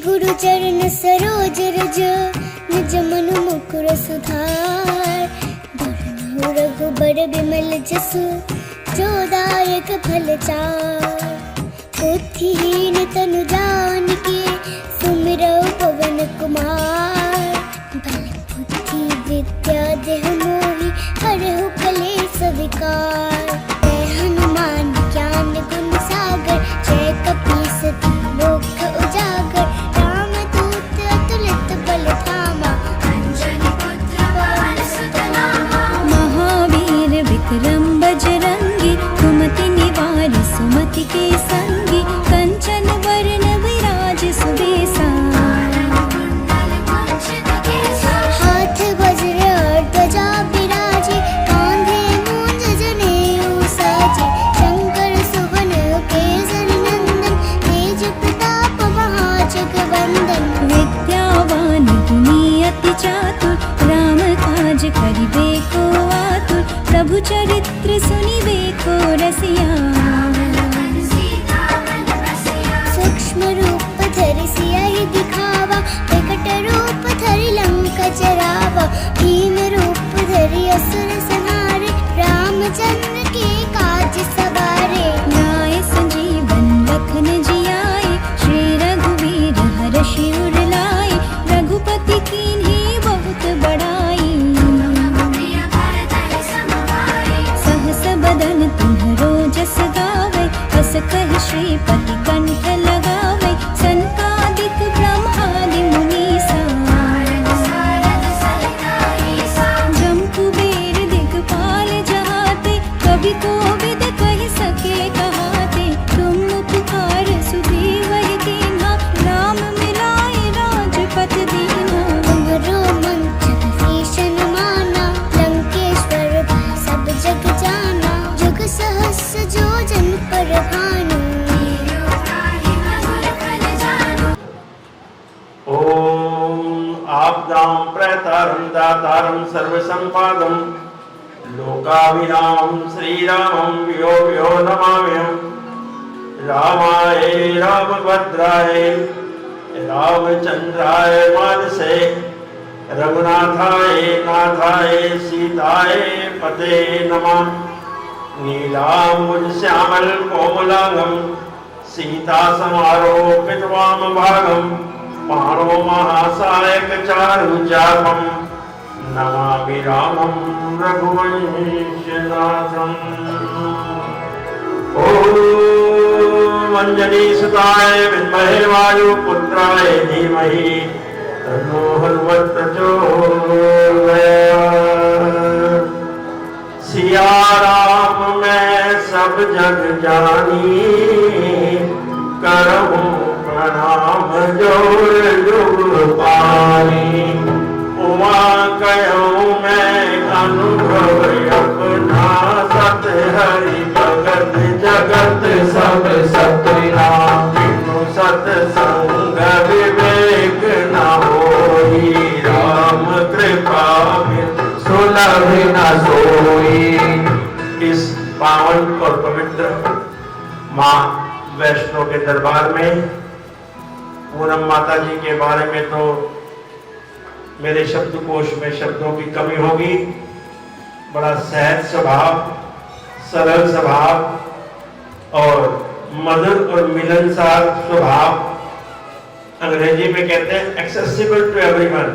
गुरु चरण सरोज रज निज मन मुकुर सुधार। बरनउँ रघुबर बिमल जसु जो दायक फल चार। बुद्धिहीन तनु जानिके सुमिरौ पवन कुमार। बल बुद्धि विद्या देहु मोहि हरहु कलेस विकार। जय हनुमान ज्ञान गुण सागर जय कपीस तिहुँ लोक उजागर। रामदूत अतुलित बल धामा अंजनी पुत्र पवन सुत नामा। महावीर विक्रम बजरंगी कुमति निवार सुमति के संगी। कंचन वरण विराज सुबेसा हाथ वज्र और ध्वजा बिराजे। कांधे मूंज जनेऊ साजे। शंकर सुवन केसरी नंदन तेज प्रताप महाजगवंदन। विद्यावान गुणी अति चातुर राम काज करिबे को आतुर। प्रभु चरित्र सुनिबे को रसिया। सूक्ष्म रूप धरि सियहि दिखावा विकट रूप धरि लंका जरावा। भीम रूप धरि असुर संहारे रामचंद्र के काज सवारे। न्याय संजीवन लखन जियाए श्री रघुवीर हरषि उर लाए। रघुपति कीन्ही बहुत बड़ाई सहस बदन तुम्हरो जस गावे। बस कहि श्रीपति कंठ लगावे। सनकादिक ब्रह्मादि मुनीसा जम कुबेर दिगपाल जहाते। कवि कोविद कहि सके कहाते। तुम उपकार सुग्रीव कीन्हा राम मिलाए राजपद दीन्हा। तुम्हरो मंत्र विभीषण माना लंकेश्वर भय सब जग जाना। जुग सहस्र जो जन पर भानु। ओम आपदां प्रयतारं दातारं सर्वसंपादं। लोकाभिरामं श्रीरामं व्यो व्यो नमाम्यहम्। रामाय रामभद्राय रामचंद्राय मानसे। रघुनाथाय नाथाय सीताय पते नमः। नीलाम्बुज श्यामल कोमलांगं सीता समारोपित वामभागं। पाणो महासायक चारुचापं नमामि रामं रघुवंशनाथम्। ॐ अंजनीसुताय विद्महे वायुपुत्राय धीमहि तन्नो हनुमत् प्रचोदयात्। सिया राम मैं सब जग जानी। करहूँ प्रणाम जोर जुग पानी। उमा कहो मैं अनुभव अपना। सत हरि भगत जगत सब सतना। बिनु सतसंग विवेक न होई। राम कृपा सुलभ न सोई। इस पावन और पवित्र माँ वैष्णो के दरबार में पूनम माता जी के बारे में तो मेरे शब्दकोश में शब्दों की कमी होगी। बड़ा सहज स्वभाव, सरल स्वभाव और मधुर और मिलनसार स्वभाव। अंग्रेजी में कहते हैं एक्सेसिबल टू एवरीवन।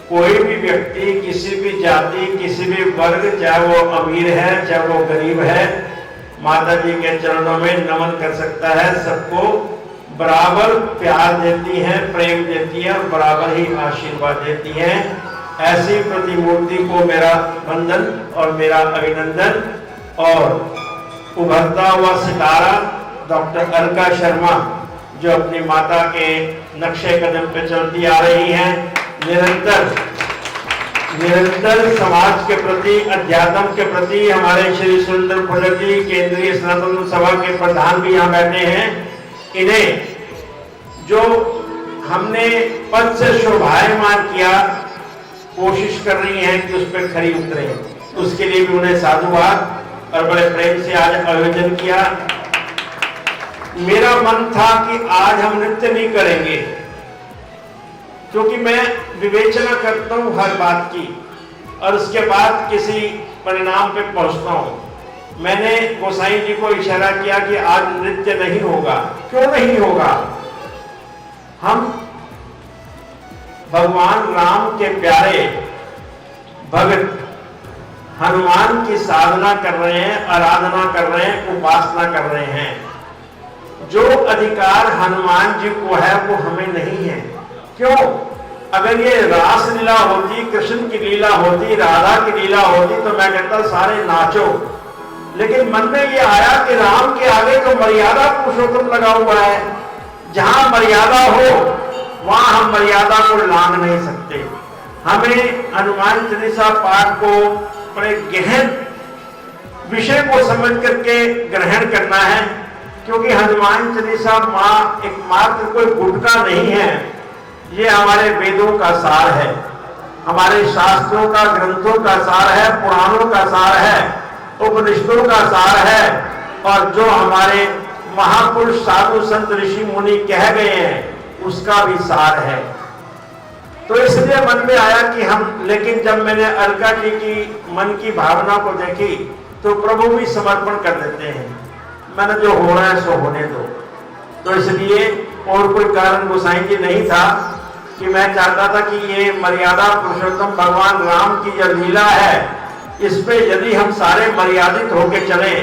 कोई भी व्यक्ति किसी भी जाति किसी भी वर्ग, चाहे वो अमीर है चाहे वो गरीब है, माता जी के चरणों में नमन कर सकता है। सबको बराबर प्यार देती हैं, प्रेम देती हैं, बराबर ही आशीर्वाद देती हैं। ऐसी प्रतिमूर्ति को मेरा वंदन और मेरा अभिनंदन। और उभरता हुआ सितारा डॉक्टर अलका शर्मा जो अपनी माता के नक्शे कदम पे चलती आ रही हैं, निरंतर समाज के प्रति, अध्यात्म के प्रति। हमारे श्री सुरेंद्र फुल्लर जी केंद्रीय सनातन सभा के प्रधान भी यहाँ बैठे हैं। इन्हें जो हमने पद से शोभायमान किया, कोशिश कर रही हैं कि उस पर खरी उतरे, उसके लिए भी उन्हें साधुवाद और बड़े प्रेम से आज आयोजन किया। मेरा मन था कि आज हम नृत्य नहीं करेंगे, क्योंकि मैं विवेचना करता हूं हर बात की और उसके बाद किसी परिणाम पे पहुंचता हूं। मैंने गोसाई जी को इशारा किया कि आज नृत्य नहीं होगा। क्यों नहीं होगा? हम भगवान राम के प्यारे भगत हनुमान की साधना कर रहे हैं, आराधना कर रहे हैं, उपासना कर रहे हैं। जो अधिकार हनुमान जी को है वो हमें नहीं है। क्यों? अगर ये रास लीला होती, कृष्ण की लीला होती, राधा की लीला होती तो मैं कहता सारे नाचो। लेकिन मन में ये आया कि राम के आगे तो मर्यादा पुरुषोत्तम लगा हुआ है। जहां मर्यादा हो वहां हम मर्यादा को लांघ नहीं सकते। हमें हनुमान चालीसा पाठ को बड़े गहन विषय को समझ करके ग्रहण करना है, क्योंकि हनुमान चालीसा एकमात्र कोई गुटका नहीं है। ये हमारे वेदों का सार है, हमारे शास्त्रों का, ग्रंथों का सार है, पुराणों का सार है, उपनिषदों का सार है और जो हमारे महापुरुष साधु संत ऋषि मुनि कह गए हैं उसका भी सार है। तो इसलिए मन में आया कि हम, लेकिन जब मैंने अलका जी की मन की भावना को देखी तो प्रभु भी समर्पण कर देते हैं। मैंने जो हो रहा है सो होने दो। तो इसलिए और कोई कारण गोसाई जी नहीं था कि मैं चाहता था कि ये मर्यादा पुरुषोत्तम भगवान राम की जो लीला है इस पे यदि हम सारे मर्यादित होके चले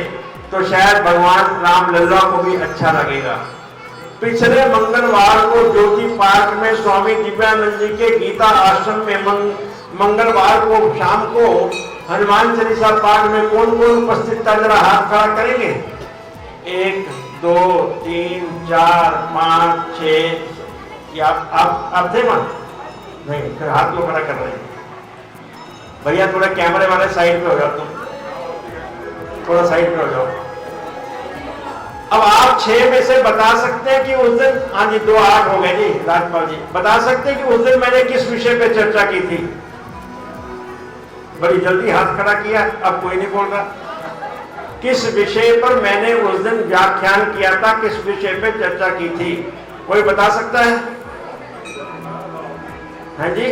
तो शायद भगवान राम लल्ला को भी अच्छा लगेगा। पिछले मंगलवार को ज्योति पार्क में स्वामी दिव्यानंद जी के गीता आश्रम में मंगलवार को शाम को हनुमान चालीसा पाठ में कौन कौन उपस्थित था? जरा हाथ खड़ा करेंगे। 1 2 3 4 5 6। आप थे वहां? नहीं, फिर हाथ क्यों खड़ा कर रहे हैं? भैया थोड़ा कैमरे वाले साइड पे हो जाओ, तुम थोड़ा साइड पे हो जाओ। अब आप 6 में से बता सकते हैं कि उस दिन, हाँ जी 2 8 हो गए जी राजपाल जी, बता सकते हैं कि उस दिन मैंने किस विषय पे चर्चा की थी? बड़ी जल्दी हाथ खड़ा किया, अब कोई नहीं बोल रहा। किस विषय पर मैंने उस दिन व्याख्यान किया था, किस विषय पे चर्चा की थी? कोई बता सकता है? हाँ जी,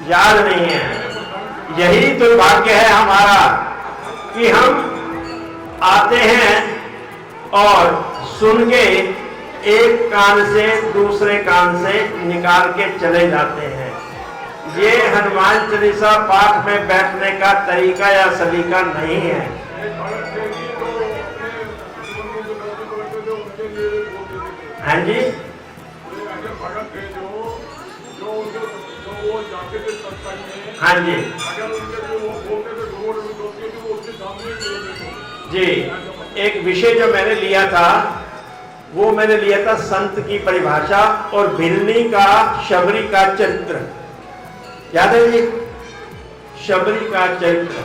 याद नहीं है। यही तो भाग्य है हमारा कि हम आते हैं और सुन के एक कान से दूसरे कान से निकाल के चले जाते हैं। ये हनुमान चालीसा पाठ में बैठने का तरीका या सलीका नहीं है। हाँ जी, हाँ जी जी, एक विषय जो मैंने लिया था वो मैंने लिया था संत की परिभाषा और भिलनी का शबरी का चरित्र। याद है जी? शबरी का चरित्र,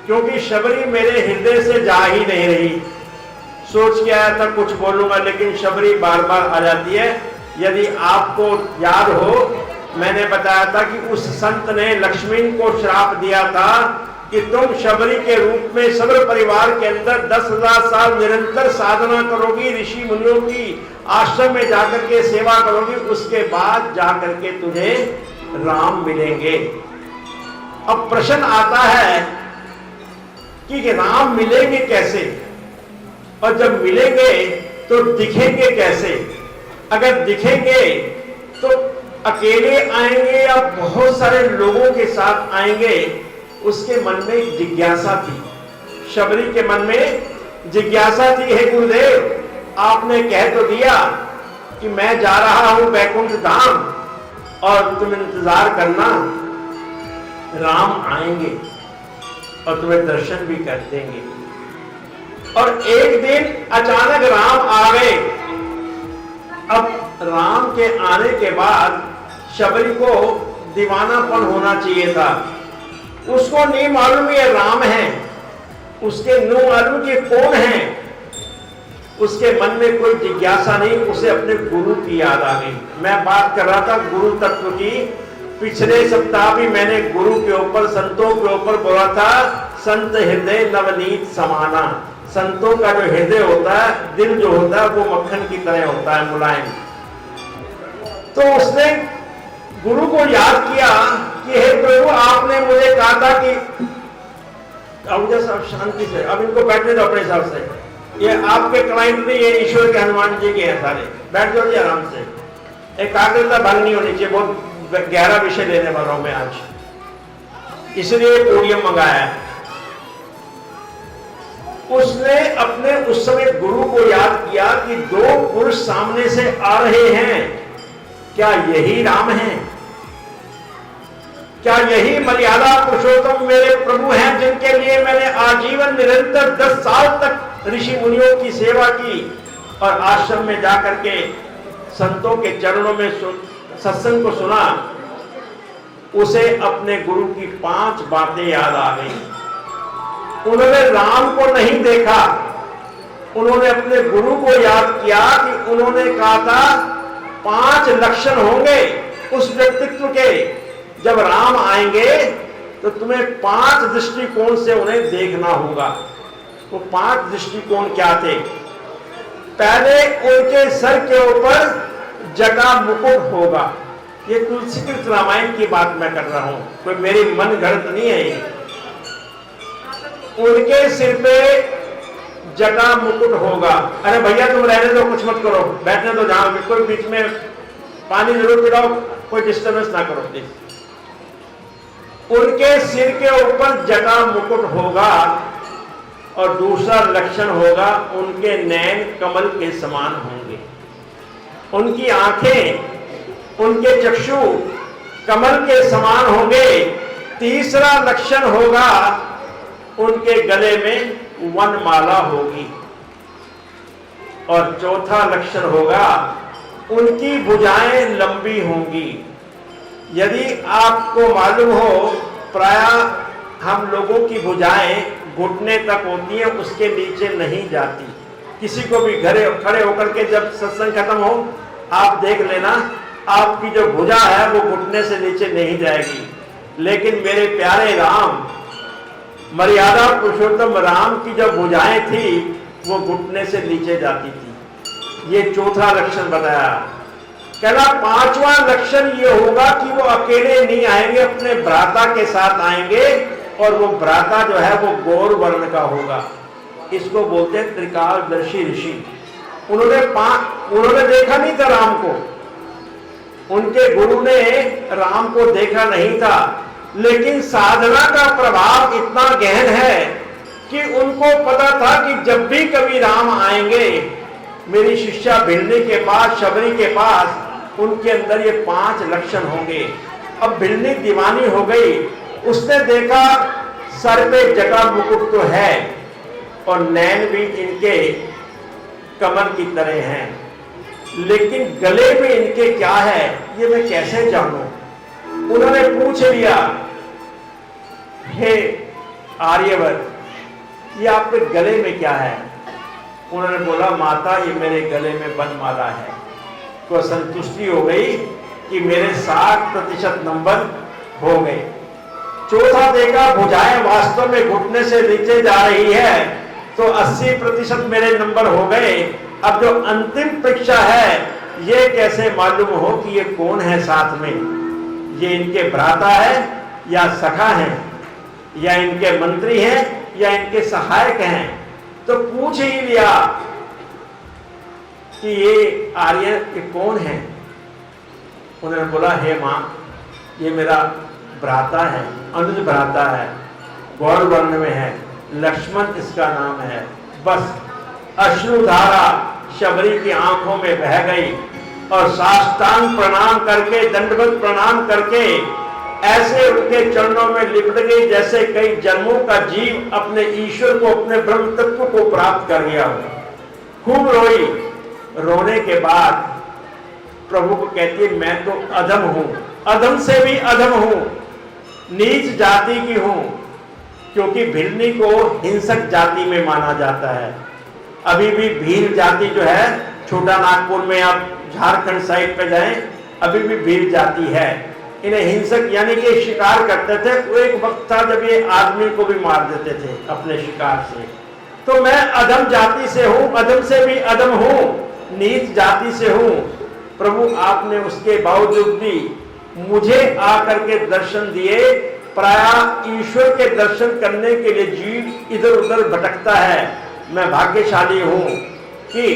क्योंकि शबरी मेरे हृदय से जा ही नहीं रही। सोच के आया था कुछ बोलूंगा, लेकिन शबरी बार बार आ जाती है। यदि आपको याद हो, मैंने बताया था कि उस संत ने लक्ष्मी को श्राप दिया था कि तुम शबरी के रूप में सबर परिवार के अंदर 10,000 साल निरंतर साधना करोगी, ऋषि मुनियों की आश्रम में जाकर के सेवा करोगी, उसके बाद जाकर के तुझे राम मिलेंगे। अब प्रश्न आता है कि राम मिलेंगे कैसे, और जब मिलेंगे तो दिखेंगे कैसे? अगर दिखेंगे तो अकेले आएंगे या बहुत सारे लोगों के साथ आएंगे? उसके मन में एक जिज्ञासा थी, शबरी के मन में जिज्ञासा थी। हे गुरुदेव, आपने कह तो दिया कि मैं जा रहा हूं बैकुंठ धाम और तुम इंतजार करना, राम आएंगे और तुम्हें दर्शन भी कर देंगे। और एक दिन अचानक राम आ गए। अब राम के आने के बाद शबरी को दीवानापन होना चाहिए था। उसको नहीं मालूम ये राम है, उसके नहीं मालूम कि कौन है। उसके मन में कोई जिज्ञासा नहीं, उसे अपने गुरु की याद आ गई। मैं बात कर रहा था गुरु तत्व की। पिछले सप्ताह भी मैंने गुरु के ऊपर, संतों के ऊपर बोला था, संत हृदय नवनीत समाना। संतों का जो हृदय होता है, दिल जो होता है, वो मक्खन की तरह होता है, मुलायम। तो उसने गुरु को याद किया कि हे प्रभु, आपने मुझे कहा था कि अब शांति से, अब इनको बैठने दो अपने हिसाब से, ये आपके क्लाइंट नहीं, ये ईश्वर के हनुमान जी के हैं सारे, बैठ जाओ जी आराम से। एकाग्रता भंग नहीं होनी चाहिए, बहुत गहरा विषय लेने वाला हूं मैं आज, इसलिए पोडियम मंगाया है। उसने अपने उस समय गुरु को याद किया कि दो पुरुष सामने से आ रहे हैं, क्या यही राम हैं? क्या यही मर्यादा पुरुषोत्तम मेरे प्रभु हैं, जिनके लिए मैंने आजीवन निरंतर 10 साल तक ऋषि मुनियों की सेवा की और आश्रम में जाकर के संतों के चरणों में सत्संग को सुना? उसे अपने गुरु की 5 बातें याद आ गई। उन्होंने राम को नहीं देखा, उन्होंने अपने गुरु को याद किया कि उन्होंने कहा था 5 लक्षण होंगे उस व्यक्तित्व के, जब राम आएंगे तो तुम्हें 5 दृष्टिकोण से उन्हें देखना होगा। वो 5 दृष्टिकोण क्या थे? पहले उनके सर के ऊपर जटा मुकुट होगा। ये तुलसीकृत रामायण की बात मैं कर रहा हूं, कोई मेरी मन गढ़ंत नहीं है ये। उनके सिर पे जटा मुकुट होगा। अरे भैया तुम रहने दो, कुछ मत करो, बैठने दो जहां, कोई बीच में पानी जरूर पिलाओ, कोई डिस्टर्बेंस ना करो प्लीज। उनके सिर के ऊपर जटा मुकुट होगा और दूसरा लक्षण होगा उनके नैन कमल के समान होंगे। उनकी आंखें, उनके चक्षु कमल के समान होंगे। तीसरा लक्षण होगा उनके गले में वनमाला होगी और चौथा लक्षण होगा उनकी भुजाएं लंबी होंगी। यदि आपको मालूम हो, प्रायः हम लोगों की भुजाएं घुटने तक होती है, उसके नीचे नहीं जाती। किसी को भी घरे खड़े होकर के जब सत्संग खत्म हो, आप देख लेना, आपकी जो भुजा है वो घुटने से नीचे नहीं जाएगी। लेकिन मेरे प्यारे राम, मर्यादा पुरुषोत्तम राम की जो भुजाएं थी वो घुटने से नीचे जाती थी। ये चौथा लक्षण बताया। कहला 5वां लक्षण ये होगा कि वो अकेले नहीं आएंगे, अपने भ्राता के साथ आएंगे और वो भ्राता जो है वो गौर वर्ण का होगा। इसको बोलते हैं त्रिकालदर्शी ऋषि। उन्होंने देखा नहीं था राम को, उनके गुरु ने राम को देखा नहीं था, लेकिन साधना का प्रभाव इतना गहन है कि उनको पता था कि जब भी कभी राम आएंगे मेरी शिष्या भिल्ली के पास, शबरी के पास, उनके अंदर ये 5 लक्षण होंगे। अब भिल्ली दीवानी हो गई, उसने देखा सर पे जटा मुकुट तो है और नैन भी इनके कमल की तरह हैं, लेकिन गले में इनके क्या है ये मैं कैसे जानूं? उन्होंने पूछ लिया, हे आर्यवर, ये आपके गले में क्या है? उन्होंने बोला, माता ये मेरे गले में वनमाला है। तो संतुष्टि हो गई कि मेरे 60% नंबर हो गए। चौथा देखा, भुजाएं वास्तव में घुटने से नीचे जा रही है, तो 80% मेरे नंबर हो गए। अब जो अंतिम परीक्षा है, ये कैसे मालूम हो कि ये कौन है साथ में? ये इनके भ्राता है या सखा है या इनके मंत्री हैं या इनके सहायक हैं? तो पूछ ही लिया कि ये आर्य के कौन है? उन्होंने बोला, हे मां, ये मेरा भ्राता है, अनुज भ्राता है, गौर वर्ण में है, लक्ष्मण इसका नाम है। बस अश्रुधारा शबरी की आंखों में बह गई और साष्टांग प्रणाम करके, दंडवत प्रणाम करके ऐसे उनके चरणों में लिपट गई जैसे कई जन्मों का जीव अपने ईश्वर को, अपने ब्रह्म तत्व को प्राप्त कर गया हो। खूब रोई। रोने के बाद प्रभु को कहती है, मैं तो अधम हूं, अधम से भी अधम हूं, नीच जाति की हूं, क्योंकि भिल्ली को हिंसक जाति में माना जाता है। अभी भी भील जाति जो है, छोटा नागपुर में आप झारखंड साइड पे जाएं, अभी भी भील जाति है। इन्हें हिंसक यानी कि शिकार करते थे। वो एक वक्त था जब ये आदमी को भी मार देते थे अपने शिकार से। तो मैं अधम जाति से हूं, अधम से भी अधम हूं, नीच जाति से हूं। प्रभु आपने उसके बावजूद भी मुझे आकर के दर्शन दिए। प्रायः ईश्वर के दर्शन करने के लिए जीव इधर उधर भटकता है। मैं भाग्यशाली हूं कि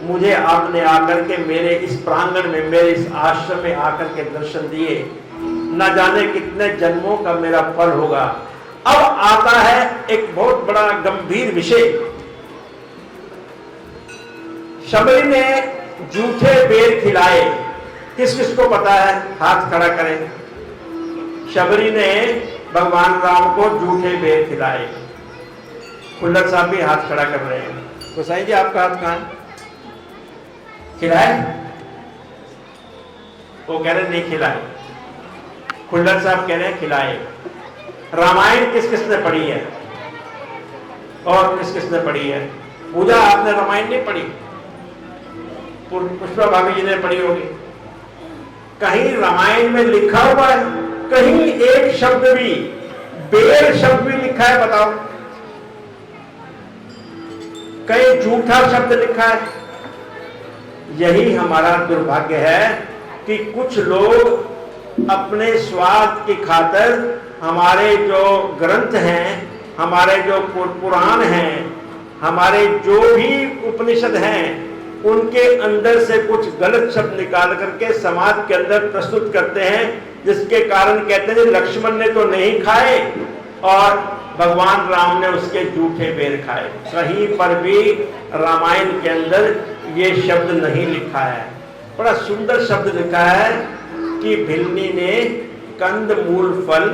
मुझे आपने आकर के मेरे इस प्रांगण में, मेरे इस आश्रम में आकर के दर्शन दिए। न जाने कितने जन्मों का मेरा फल होगा। अब आता है एक बहुत बड़ा गंभीर विषय। शबरी ने जूठे बेर खिलाए। किस किस को पता है? हाथ खड़ा करें। शबरी ने भगवान राम को जूठे बेर खिलाए। खुल्लर साहब भी हाथ खड़ा कर रहे हैं। गोसाई जी आपका हाथ कहां है? खिलाए? वो कह रहे नहीं खिलाए। खुल्लर साहब कह रहे हैं खिलाए। रामायण किस किस ने पढ़ी है? और किस किस ने पढ़ी है? पूजा आपने रामायण नहीं पढ़ी? पुष्पा भाभी जी ने पढ़ी होगी। कहीं रामायण में लिखा हुआ है, कहीं एक शब्द भी, बेर शब्द भी लिखा है? बताओ। कहीं झूठा शब्द लिखा है? यही हमारा दुर्भाग्य है कि कुछ लोग अपने स्वार्थ की खातिर हमारे जो ग्रंथ हैं, हमारे जो पुराण हैं, हमारे जो भी उपनिषद हैं, उनके अंदर से कुछ गलत शब्द निकाल करके समाज के अंदर प्रस्तुत करते हैं, जिसके कारण कहते हैं लक्ष्मण ने तो नहीं खाए और भगवान राम ने उसके जूठे बेर खाए। कहीं पर भी रामायण के अंदर ये शब्द नहीं लिखा है। बड़ा सुंदर शब्द लिखा है कि भिल्ली ने कंदमूल फल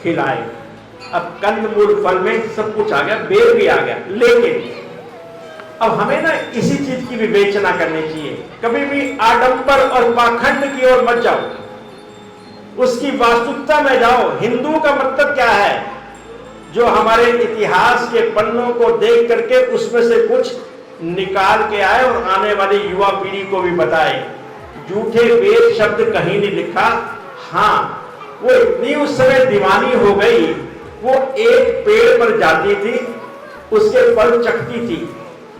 खिलाए। अब कंदमूल फल में सब कुछ आ गया, बेर भी आ गया, लेकिन अब हमें ना इसी चीज की विवेचना करनी चाहिए। कभी भी आडंबर और पाखंड की ओर मत जाओ, उसकी वास्तविकता में जाओ। हिंदू का मतलब क्या है? जो हमारे इतिहास के पन्नों को देख करके उसमें से कुछ निकाल के आए और आने वाली युवा पीढ़ी को भी बताए। जूठे बेर शब्द कहीं नहीं लिखा। हाँ, वो इतनी उस समय दीवानी हो गई, वो एक पेड़ पर जाती थी, उसके फल चखती थी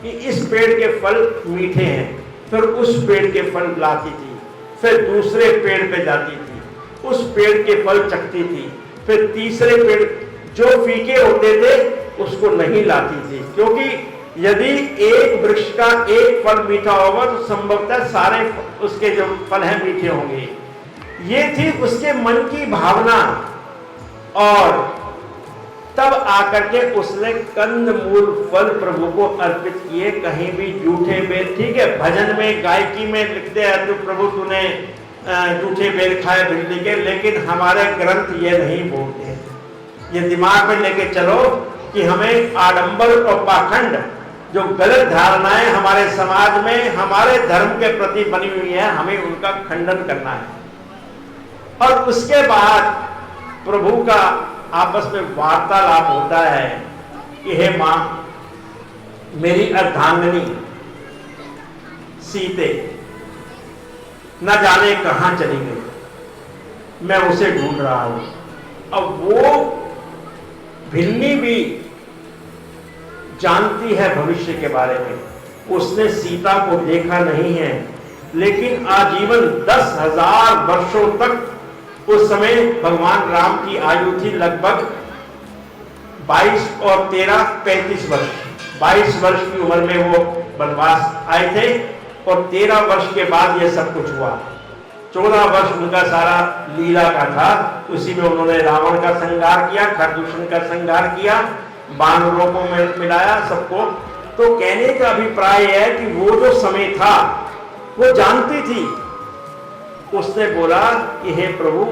कि इस पेड़ के फल मीठे हैं, फिर उस पेड़ के फल लाती थी, फिर दूसरे पेड़ पे जाती थी, उस पेड़ के फल चखती थी, फिर तीसरे पेड़ जो फीके होते थे उसको नहीं लाती थी, क्योंकि यदि एक वृक्ष का एक फल मीठा होगा तो संभवतः सारे उसके जो फल हैं मीठे होंगे। ये थी उसके मन की भावना। और तब आकर के उसने कंदमूल फल प्रभु को अर्पित किए। कहीं भी जूठे बेर, ठीक है, भजन में गायकी में लिखते हैं तो प्रभु तूने जूठे बेर खाए भिल्ली के, लेकिन हमारे ग्रंथ ये नहीं बोलते हैं। ये दिमाग में लेके चलो कि हमें आडंबर और पाखंड जो गलत धारणाएं हमारे समाज में हमारे धर्म के प्रति बनी हुई है, हमें उनका खंडन करना है। और उसके बाद प्रभु का आपस में वार्तालाप होता है कि हे मां, मेरी अर्धांगिनी सीते न जाने कहां चली गई, मैं उसे ढूंढ रहा हूं। अब वो भिल्ली भी जानती है भविष्य के बारे में। उसने सीता को देखा नहीं है, लेकिन आजीवन 10,000 वर्षों तक, उस समय भगवान राम की आयु थी लगभग 22 और 13 35 वर्ष। 22 वर्ष की उम्र में वो वनवास आए थे और 13 वर्ष के बाद ये सब कुछ हुआ। 14 वर्ष उनका सारा लीला का था। उसी में उन्होंने रावण का संहार किया, खरदूषण का संहार किया, बानरों को मिलाया सबको। तो कहने का अभिप्राय है कि वो जो समय था वो जानती थी। उसने बोला कि हे प्रभु,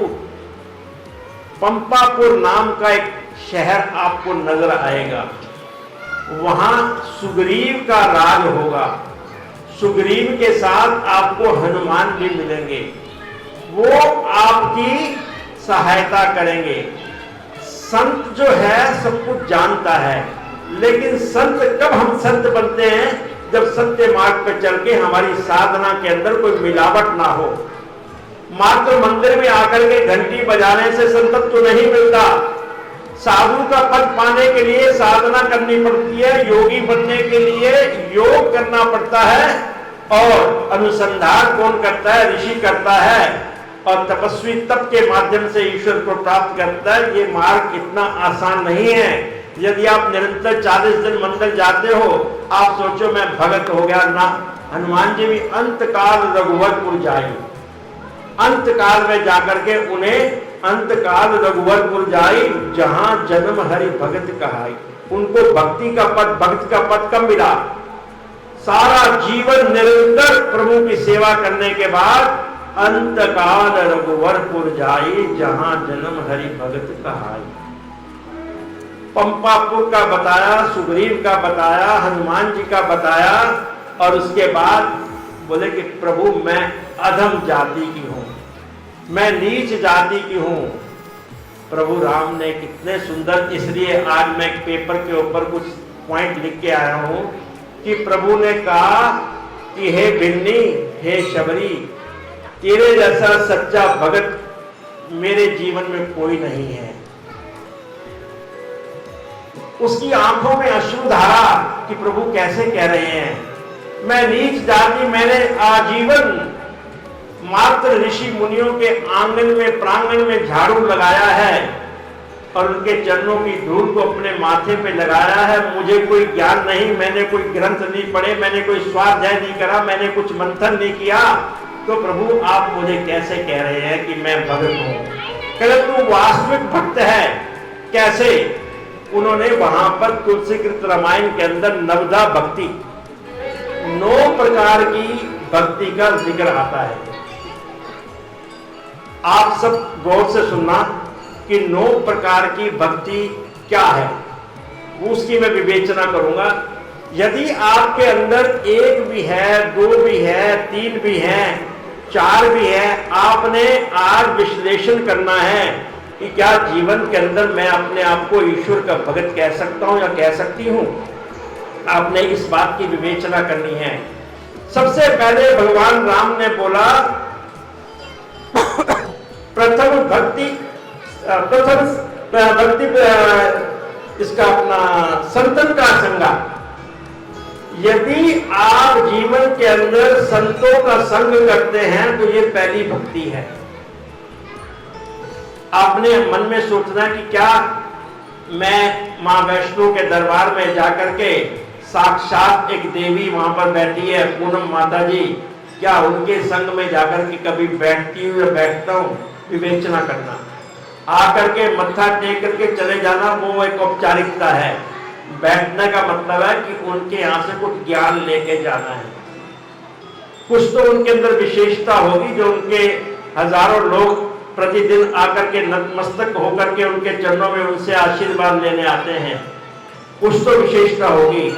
पंपापुर नाम का एक शहर आपको नजर आएगा, वहां सुग्रीव का राज होगा, सुग्रीव के साथ आपको हनुमान भी मिलेंगे, वो आपकी सहायता करेंगे। संत जो है सब कुछ जानता है, लेकिन संत कब हम संत बनते हैं? जब सत्य मार्ग पर चल के हमारी साधना के अंदर कोई मिलावट ना हो। मात्र मंदिर में आकर के घंटी बजाने से संतत्व नहीं मिलता। साधु का पद पाने के लिए साधना करनी पड़ती है, योगी बनने के लिए योग करना पड़ता है, और अनुसंधान कौन करता है? ऋषि करता है, और तपस्वी तप के माध्यम से ईश्वर को प्राप्त करता है। ये मार्ग इतना आसान नहीं है। यदि आप निरंतर 40 दिन मंदिर जाते हो, आप सोचो मैं भगत हो गया ना। हनुमान जी भी अंत काल रघुवरपुर जाए, अंत काल में जाकर के उन्हें अंत काल रघुवरपुर जाई, जहां जन्म हरि भगत कहाई। उनको भक्ति का पद, भक्त का पद कब मिला? सारा जीवन निरंतर प्रभु की सेवा करने के बाद अंत काल रघुवरपुर जाई, जहां जन्म हरि भगत कहाई। पंपापुर का बताया, सुग्रीव का बताया, हनुमान जी का बताया, और उसके बाद बोले कि प्रभु मैं अधम जाति की हूं, मैं नीच जाति की हूं। प्रभु राम ने कितने सुंदर, इसलिए आज मैं पेपर के ऊपर कुछ पॉइंट लिख के आया हूं कि प्रभु ने कहा कि हे भिन्नी, हे शबरी, तेरे जैसा सच्चा भगत मेरे जीवन में कोई नहीं है। उसकी आंखों में अश्रुधारा कि प्रभु कैसे कह रहे हैं, मैं नीच जाति, मैंने आजीवन मात्र ऋषि मुनियों के आंगन में, प्रांगण में झाड़ू लगाया है और उनके चरणों की धूल को अपने माथे पे लगाया है। मुझे कोई ज्ञान नहीं, मैंने कोई ग्रंथ नहीं पढ़े, मैंने कोई स्वाध्याय नहीं करा, मैंने कुछ मंथन नहीं किया, तो प्रभु आप मुझे कैसे कह रहे हैं कि मैं भगत हूं? कहते तू वास्तविक भक्त है। कैसे? उन्होंने वहां पर तुलसीकृत रामायण के अंदर नवदा भक्ति, 9 प्रकार की भक्ति का जिक्र आता है। आप सब गौर से सुनना कि 9 प्रकार की भक्ति क्या है, उसकी मैं विवेचना करूंगा। यदि आपके अंदर 1 भी है, 2 भी है, 3 भी है, 4 भी है, आपने आज विश्लेषण करना है कि क्या जीवन के अंदर मैं अपने आप को ईश्वर का भगत कह सकता हूं या कह सकती हूं। आपने इस बात की विवेचना करनी है। सबसे पहले भगवान राम ने बोला प्रथम भक्ति इसका अपना संतन का संगा। यदि आप जीवन के अंदर संतों का संग करते हैं तो ये पहली भक्ति है। आपने मन में सोचना कि क्या मैं मां वैष्णो के दरबार में जाकर के, साक्षात एक देवी वहां पर बैठी है पूनम माता जी, क्या उनके संग में जाकर के कभी बैठती हूं या बैठता हूं? विवेचना करना। आकर के मत्था टेक करके चले जाना वो एक औपचारिकता है। बैठने का मतलब है कि उनके यहां से कुछ ज्ञान लेके जाना है। कुछ तो उनके अंदर विशेषता होगी जो उनके हजारों लोग प्रतिदिन आकर के नतमस्तक होकर के उनके चरणों में उनसे आशीर्वाद लेने आते हैं। कुछ तो विशेषता होगी।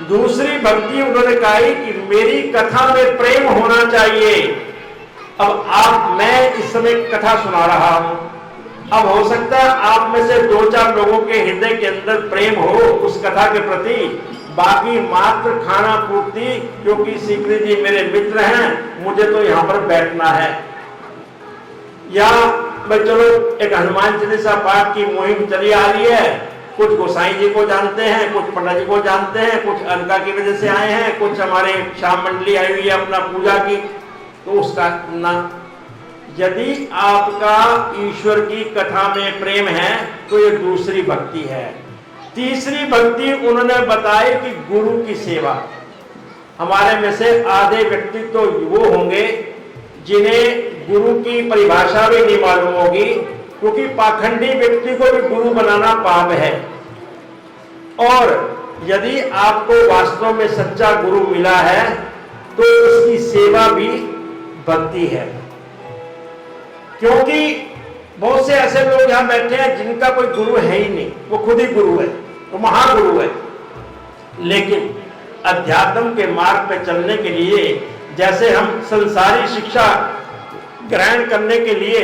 दूसरी भक्ति उन्होंने कहा कि मेरी कथा में प्रेम होना चाहिए। अब मैं इस समय कथा सुना रहा हूं, अब हो सकता है आप में से 2-4 लोगों के हृदय के अंदर प्रेम हो उस कथा के प्रति, बाकी मात्र खाना पूर्ति, क्योंकि सीकरी जी मेरे मित्र हैं, मुझे तो यहां पर बैठना है। या मैं चलो एक हनुमान चालीसा पाठ की मुहिम चली आ रही है, कुछ गोसाई जी को जानते हैं, कुछ पंडित जी को जानते हैं, कुछ अलका की वजह से आए हैं, कुछ हमारे श्याम मंडली आई हुई है अपना पूजा की, तो उसका ना। यदि आपका ईश्वर की कथा में प्रेम है तो ये दूसरी भक्ति है। तीसरी भक्ति उन्होंने बताई कि गुरु की सेवा। हमारे में से आधे व्यक्ति तो वो होंगे जिन्हें गुरु की परिभाषा भी नहीं मालूम होगी, क्योंकि पाखंडी व्यक्ति को भी गुरु बनाना पाप है। और यदि आपको वास्तव में सच्चा गुरु मिला है तो उसकी सेवा भी भक्ति है। क्योंकि बहुत से ऐसे लोग यहां बैठे हैं जिनका कोई गुरु है ही नहीं, वो खुद ही गुरु है, वो महागुरु है। लेकिन अध्यात्म के मार्ग पे चलने के लिए, जैसे हम संसारी शिक्षा ग्रहण करने के लिए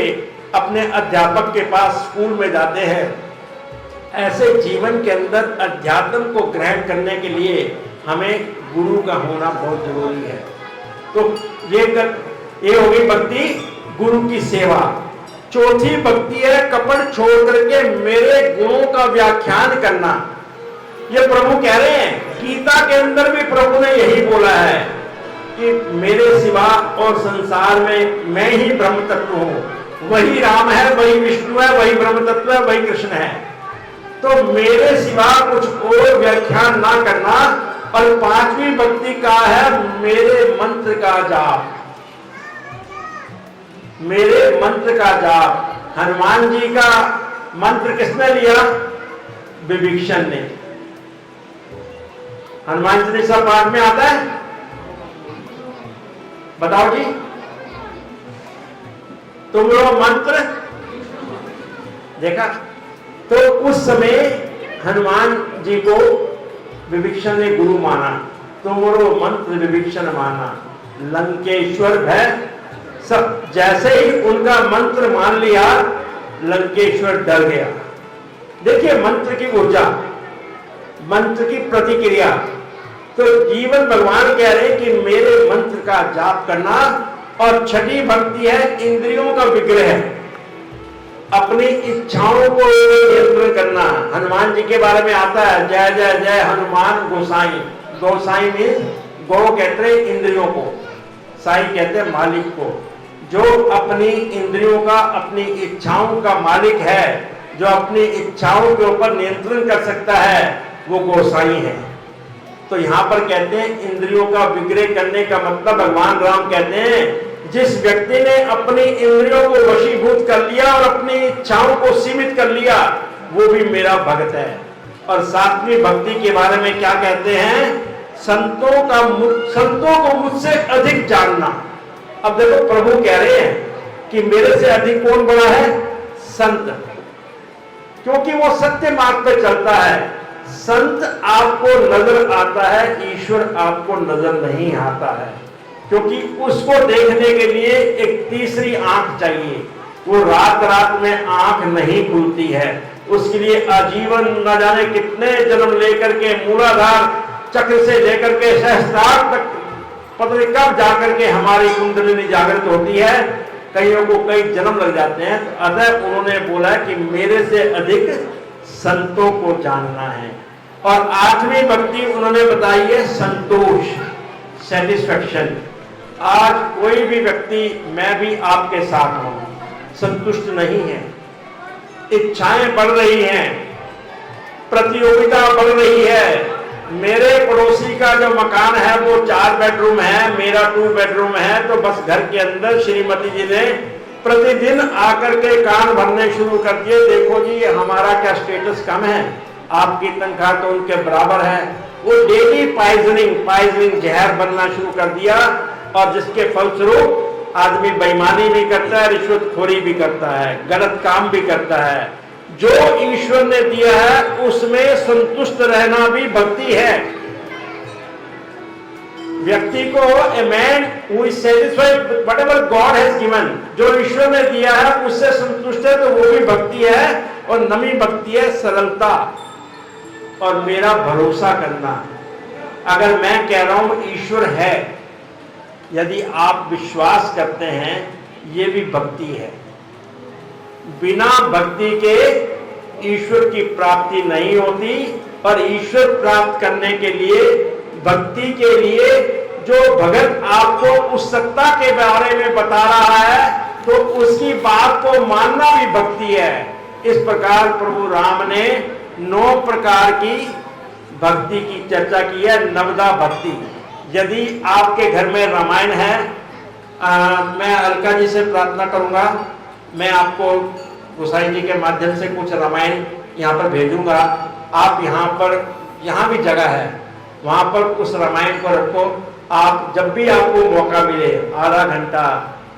अपने अध्यापक के पास स्कूल में जाते हैं, ऐसे जीवन के अंदर अध्यात्म को ग्रहण करने के लिए हमें गुरु का होना बहुत जरूरी है। तो ये होगी भक्ति, गुरु की सेवा। चौथी भक्ति है कपट छोड़ करके मेरे गुणों का व्याख्यान करना। ये प्रभु कह रहे हैं, गीता के अंदर भी प्रभु ने यही बोला है कि मेरे सिवा और संसार में मैं ही ब्रह्म तत्व हूं, वही राम है, वही विष्णु है, वही ब्रह्म तत्व है, वही कृष्ण है। तो मेरे सिवा कुछ और व्याख्यान ना करना। और पांचवी भक्ति का है मेरे मंत्र का जाप, मेरे मंत्र का जाप। हनुमान जी का मंत्र किसने लिया? विभीषण ने। हनुमान चालीसा पाठ में आता है, बताओ जी, तुम लोग मंत्र देखा? तो उस समय हनुमान जी को विभीषण ने गुरु माना, तो वो मंत्र विभीषण माना। लंकेश्वर भय सब, जैसे ही उनका मंत्र मान लिया लंकेश्वर डर गया। देखिए मंत्र की ऊर्जा, मंत्र की प्रतिक्रिया। तो जीवन भगवान कह रहे हैं कि मेरे मंत्र का जाप करना। और छठी भक्ति है इंद्रियों का विग्रह, अपनी इच्छाओं को नियंत्रण करना। हनुमान जी के बारे में आता है, जय जय जय हनुमान गोसाई। गोसाई मीन्स गो कहते हैं इंद्रियों को, साई कहते हैं मालिक को। जो अपनी इंद्रियों का, अपनी इच्छाओं का मालिक है, जो अपनी इच्छाओं के ऊपर नियंत्रण कर सकता है, वो गोसाई है। तो यहां पर कहते हैं इंद्रियों का विग्रह करने का मतलब भगवान राम कहते हैं जिस व्यक्ति ने अपनी इंद्रियों को वशीभूत कर लिया और अपनी इच्छाओं को सीमित कर लिया, वो भी मेरा भक्त है। और सातवीं भक्ति के बारे में क्या कहते हैं? संतों को मुझसे अधिक जानना। अब देखो प्रभु कह रहे हैं कि मेरे से अधिक कौन बड़ा है? संत, क्योंकि वो सत्य मार्ग पे चलता है। संत आपको नजर आता है, ईश्वर आपको नजर नहीं आता है, क्योंकि उसको देखने के लिए एक तीसरी आंख चाहिए। वो रात रात में आंख नहीं खुलती है, उसके लिए आजीवन न जाने कितने जन्म लेकर के मूलाधार चक्र से लेकर के सहस्त्रार तक पता नहीं कब जाकर के हमारी कुंडलिनी जागृत होती है। कईयों को कई जन्म लग जाते हैं। तो अतः उन्होंने बोला कि मेरे से अधिक संतों को जानना है। और आठवीं भक्ति उन्होंने बताई है संतोष, सेटिस्फैक्शन। आज कोई भी व्यक्ति, मैं भी आपके साथ हूं, संतुष्ट नहीं है। इच्छाएं बढ़ रही हैं, प्रतियोगिता बढ़ रही है। मेरे पड़ोसी का जो मकान है वो 4 बेडरूम है, मेरा 2 बेडरूम है। तो बस घर के अंदर श्रीमती जी ने प्रतिदिन आकर के कान भरने शुरू कर दिए, देखो जी हमारा क्या स्टेटस कम है, आपकी तनख्वाह तो उनके बराबर है। वो डेली पॉइजनिंग जहर बनना शुरू कर दिया। और जिसके फलस्वरूप आदमी बेईमानी भी करता है, रिश्वतखोरी भी करता है, गलत काम भी करता है। जो ईश्वर ने दिया है उसमें संतुष्ट रहना भी भक्ति है। व्यक्ति को a man who is satisfied with whatever God has given, जो ईश्वर ने दिया है उससे संतुष्ट है, तो वो भी भक्ति है। और नवी भक्ति है सरलता और मेरा भरोसा करना। अगर मैं कह रहा हूं ईश्वर है, यदि आप विश्वास करते हैं, ये भी भक्ति है। बिना भक्ति के ईश्वर की प्राप्ति नहीं होती। और ईश्वर प्राप्त करने के लिए, भक्ति के लिए जो भगत आपको उस सत्ता के बारे में बता रहा है, तो उसकी बात को मानना भी भक्ति है। इस प्रकार प्रभु राम ने 9 प्रकार की भक्ति की चर्चा की है। नवदा भक्ति, यदि आपके घर में रामायण है, मैं अलका जी से प्रार्थना करूंगा, मैं आपको गोसाई जी के माध्यम से कुछ रामायण यहाँ पर भेजूंगा। आप यहाँ भी जगह है, वहां पर उस रामायण को रखो। आप जब भी आपको मौका मिले, आधा घंटा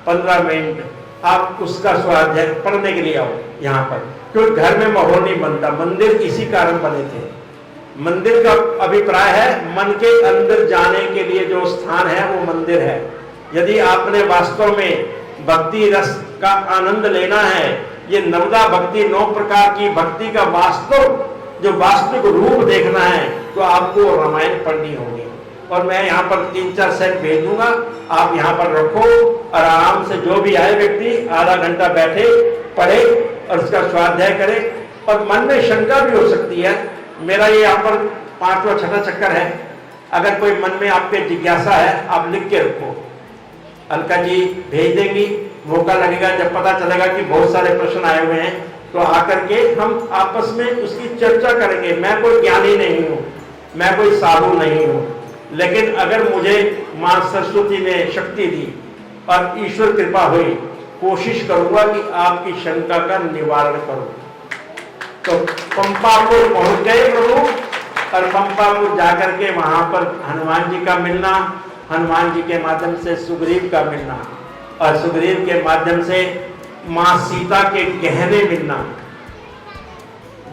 15 मिनट, आप उसका स्वाध्याय पढ़ने के लिए आओ यहाँ पर, क्योंकि घर में माहौल नहीं बनता। मंदिर इसी कारण बने थे। मंदिर का अभिप्राय है मन के अंदर जाने के लिए जो स्थान है वो मंदिर है। यदि आपने वास्तव में भक्ति रस का आनंद लेना है, ये नवदा भक्ति 9 प्रकार की भक्ति का वास्तविक रूप देखना है, तो आपको रामायण पढ़नी होगी। और मैं यहाँ पर 3-4 सेट भेज दूंगा, आप यहाँ पर रखो और आराम से जो भी आए व्यक्ति आधा घंटा बैठे, पढ़े और उसका स्वाध्याय करे। और मन में शंका भी हो सकती है। मेरा ये यहाँ पर 5वां-6वां चक्कर है। अगर कोई मन में आपके जिज्ञासा है, आप लिख के रखो, अलका जी भेज देंगी, मौका लगेगा जब पता चलेगा कि बहुत सारे प्रश्न आए हुए हैं तो आकर के हम आपस में उसकी चर्चा करेंगे। मैं कोई ज्ञानी नहीं हूँ, मैं कोई साधु नहीं हूँ, लेकिन अगर मुझे मां सरस्वती ने शक्ति दी और ईश्वर कृपा हुई, कोशिश करूंगा कि आपकी शंका का निवारण करूं। तो पंपापुर पहुंच गए प्रभु, और पंपापुर जाकर के वहां पर हनुमान जी का मिलना, हनुमान जी के माध्यम से सुग्रीव का मिलना, और सुग्रीव के माध्यम से मां सीता के गहने मिलना।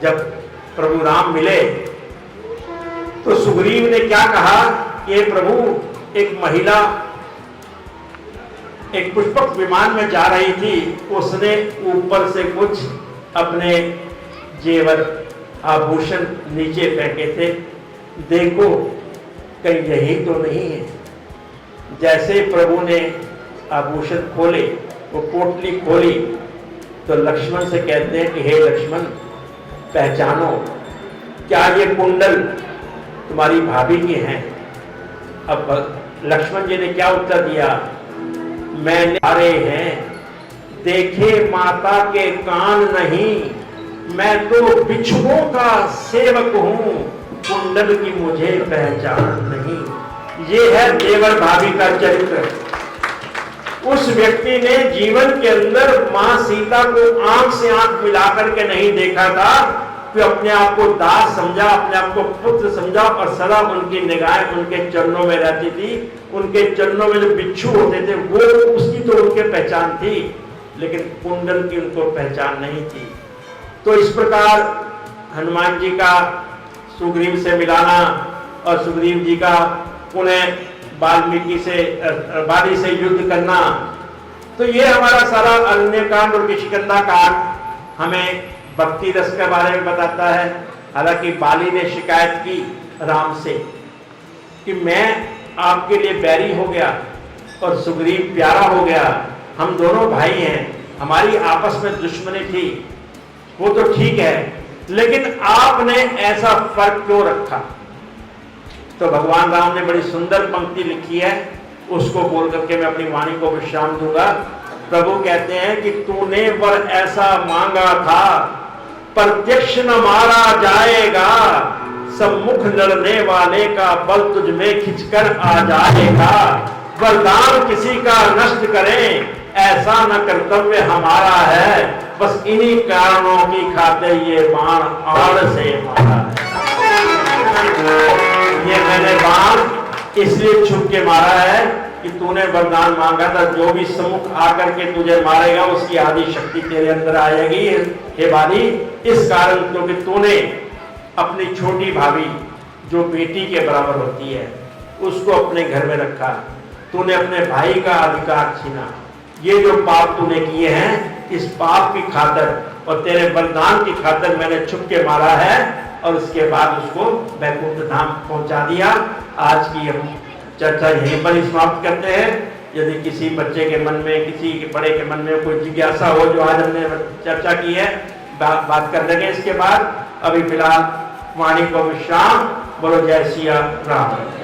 जब प्रभु राम मिले तो सुग्रीव ने क्या कहा कि प्रभु, एक महिला एक पुष्पक विमान में जा रही थी, उसने ऊपर से कुछ अपने जेवर आभूषण नीचे फेंके थे, देखो कहीं यही तो नहीं है। जैसे प्रभु ने आभूषण खोले, वो पोटली खोली, तो लक्ष्मण से कहते हैं कि हे लक्ष्मण, पहचानो, क्या ये कुंडल तुम्हारी भाभी के हैं? अब लक्ष्मण जी ने क्या उत्तर दिया? मैंने हारे हैं, देखे माता के कान नहीं, मैं तो बिच्छुओं का सेवक हूं, कुंडल की मुझे पहचान नहीं। ये है देवर भाभी का चरित्र। उस व्यक्ति ने जीवन के अंदर मां सीता को आंख से आंख मिलाकर के नहीं देखा था, कि अपने आप को दास समझा, अपने आप को पुत्र समझा, और सदा उनकी निगाहें उनके चरणों में रहती थी। उनके चरणों में जो बिच्छू होते थे वो उसकी तो उनके पहचान थी, लेकिन कुंडल की उनको पहचान नहीं थी। तो इस प्रकार हनुमान जी का सुग्रीव से मिलाना और सुग्रीव जी का पुनः वाल्मीकि से बाली से युद्ध करना, तो ये हमारा सारा अरण्यकांड और किष्किंधा कांड हमें भक्ति रस के बारे में बताता है। हालांकि बाली ने शिकायत की राम से कि मैं आपके लिए बैरी हो गया और सुग्रीव प्यारा हो गया, हम दोनों भाई हैं, हमारी आपस में दुश्मनी थी, वो तो ठीक है, लेकिन आपने ऐसा फर्क क्यों रखा? तो भगवान राम ने बड़ी सुंदर पंक्ति लिखी है, उसको बोल करके मैं अपनी वाणी को विश्राम दूंगा। प्रभु कहते हैं कि तूने वर ऐसा मांगा था, प्रत्यक्ष न मारा जाएगा, सम्मुख लड़ने वाले का बल तुझ में खिंचकर आ जाएगा। वरदान किसी का नष्ट करें, ऐसा न कर्तव्य हमारा है, बस इन्हीं कारणों की खातिर ये बाण आड़ से मारा है। ये मैंने बाण इसलिए छुप के मारा है कि तूने वरदान मांगा था, जो भी सम्मुख आकर के तुझे मारेगा उसकी आदि शक्ति तेरे अंदर आएगी हे बाली। इस कारण क्योंकि तूने अपनी छोटी भाभी जो बेटी के बराबर होती है उसको अपने घर में रखा, तूने अपने भाई का अधिकार छीना। ये जो पाप तूने किए हैं, इस पाप की खातिर और तेरे बलिदान की खातिर मैंने छुप के मारा है, और उसके बाद उसको वैकुंठ धाम पहुंचा दिया। आज की हम चर्चा यहीं पर समाप्त करते हैं। यदि किसी बच्चे के मन में, किसी के बड़े के मन में कोई जिज्ञासा हो जो आज हमने चर्चा की है, बात कर लेंगे इसके बाद। अभी फिलहाल वाणी को विश्राम। बोलो जय सिया राम।